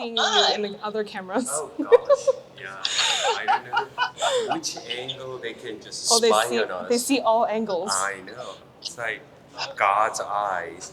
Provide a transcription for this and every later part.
seeing you in the other cameras. Oh gosh, yeah. I don't know which angle they can just spy on us. They see all angles. I know. It's like God's eyes.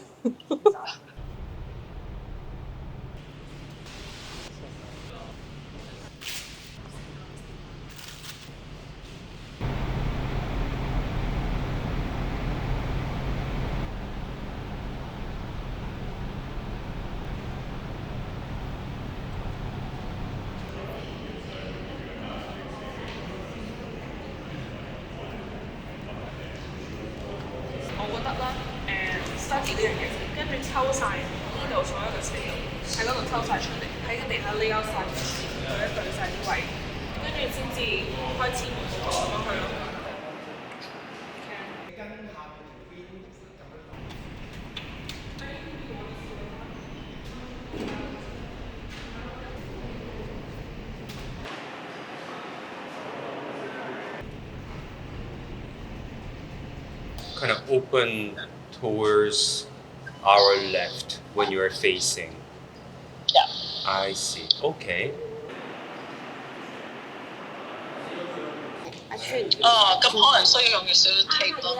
study 呢樣嘢，跟住抽晒呢度所有嘅 scale，喺嗰度抽晒出嚟，喺個地下 lay out 晒佢一對晒啲位，跟住先至開始咁樣去咯。Kind of open towards our left when you are facing. Yeah. I see. Okay. 咁可能需要用少少 tape 咯。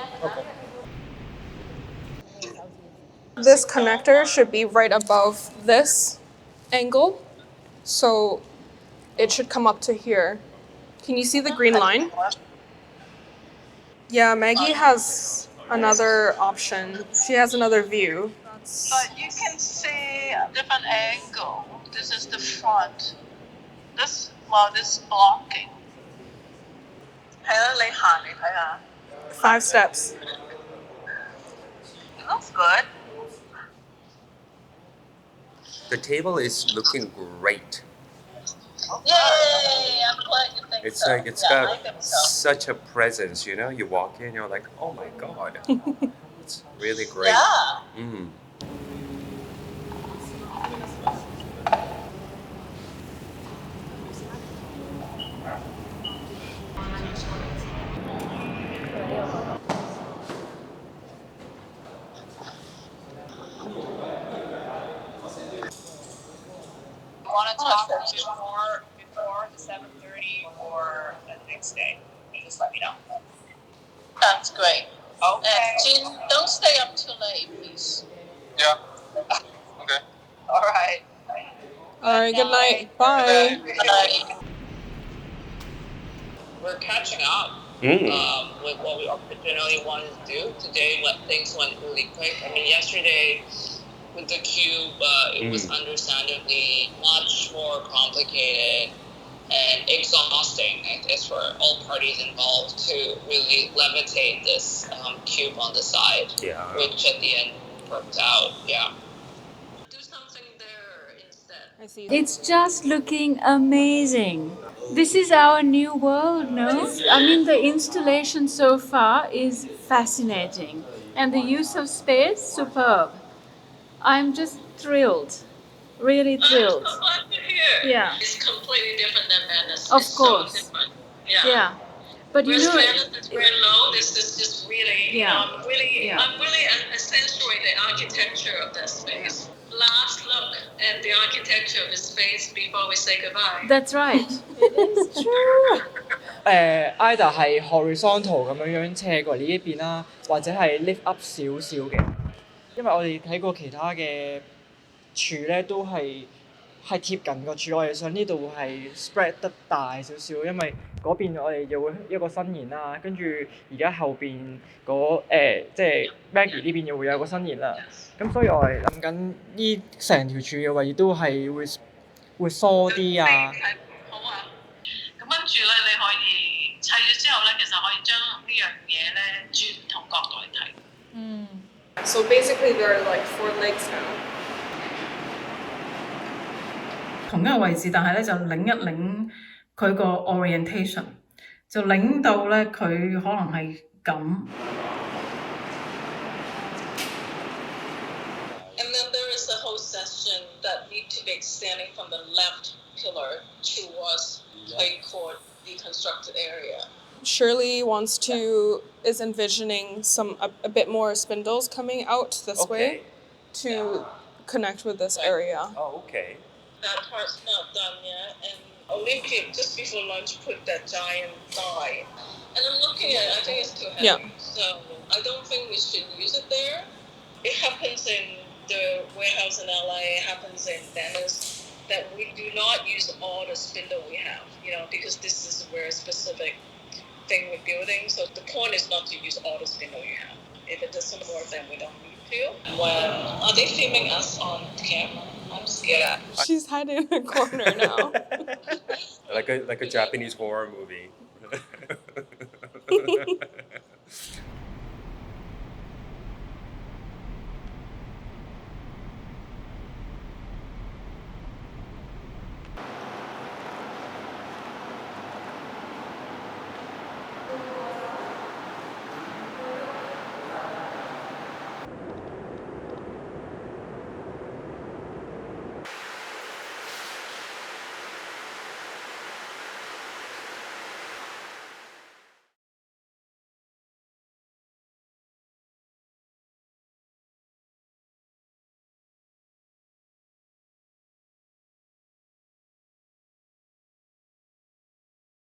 This connector should be right above this angle, so it should come up to here. Can you see the green line? Yeah, Maggie has another option. She has another view. But you can see a different angle. This is the front. This is blocking. 係啦，你行嚟睇下。5 steps. It looks good. The table is looking great. Yay! I'm glad you think It's so. like it's Yeah, I got think so. such a presence, you know? You walk in, you're like, oh my god. It's really great. Yeah. Mm. Want to talk before the 7:30 or the next day? You just let me know. That's great. Okay. And Jean, don't stay up too late, please. Yeah. Okay. All right. All right, good night. Bye. Bye. We're catching up with what we originally wanted to do today. Things went really quick. I mean, yesterday with the cube, it was understandably much more complicated and exhausting, I guess, for all parties involved to really levitate this cube on the side, which at the end worked out. Yeah. Do something there instead. I see. It's just looking amazing. This is our new world, no? I mean, the installation so far is fascinating. And the use of space, superb. I'm just thrilled. Really thrilled. I'm so glad to hear. Yeah. It's completely different than Venice. Of It's course. So different. Yeah. Yeah. But you Whereas know, Venice is very low. This is just really, Yeah. I'm really Yeah. accentuating the architecture of that space. Last look at the architecture of the space before we say goodbye. that's right. It is true. either 係 horizontal 咁樣斜過嚟呢一邊啦，或者係 lift up 少少嘅。因為我哋睇過其他嘅柱咧，都係貼近個柱，我哋想呢度係 spread 得大少少，因為嗰邊我哋又會一個伸延啦，跟住而家後邊即係 Maggie 呢邊又會有個伸延啦。咁所以我係諗緊呢成條柱嘅位置都係會疏啲啊。好啊。咁跟住咧，你可以砌咗之後咧，其實可以將呢樣嘢咧轉唔同角度嚟睇。So basically, there are like 4 legs now. 同一個位置，但係咧就擰一擰佢個 orientation，就擰到咧佢可能係咁。And then there is a whole section that need to be extending from the left pillar towards clay court deconstructed area. Shirley is envisioning a bit more spindles coming out this way to connect with this area. Oh, okay. that part's not done yet. And Olivia just before lunch put that giant die. And I'm looking at it, I think it's too heavy. Yeah. So I don't think we should use it there. It happens in the warehouse in LA, it happens in Venice, that we do not use all the spindle we have, because this is a very specific thing we're building. So the point is not to use all the spindle you have. If it doesn't work, then we don't need to. Are they filming us on camera? I'm scared. She's hiding in a corner now. Like a Japanese horror movie.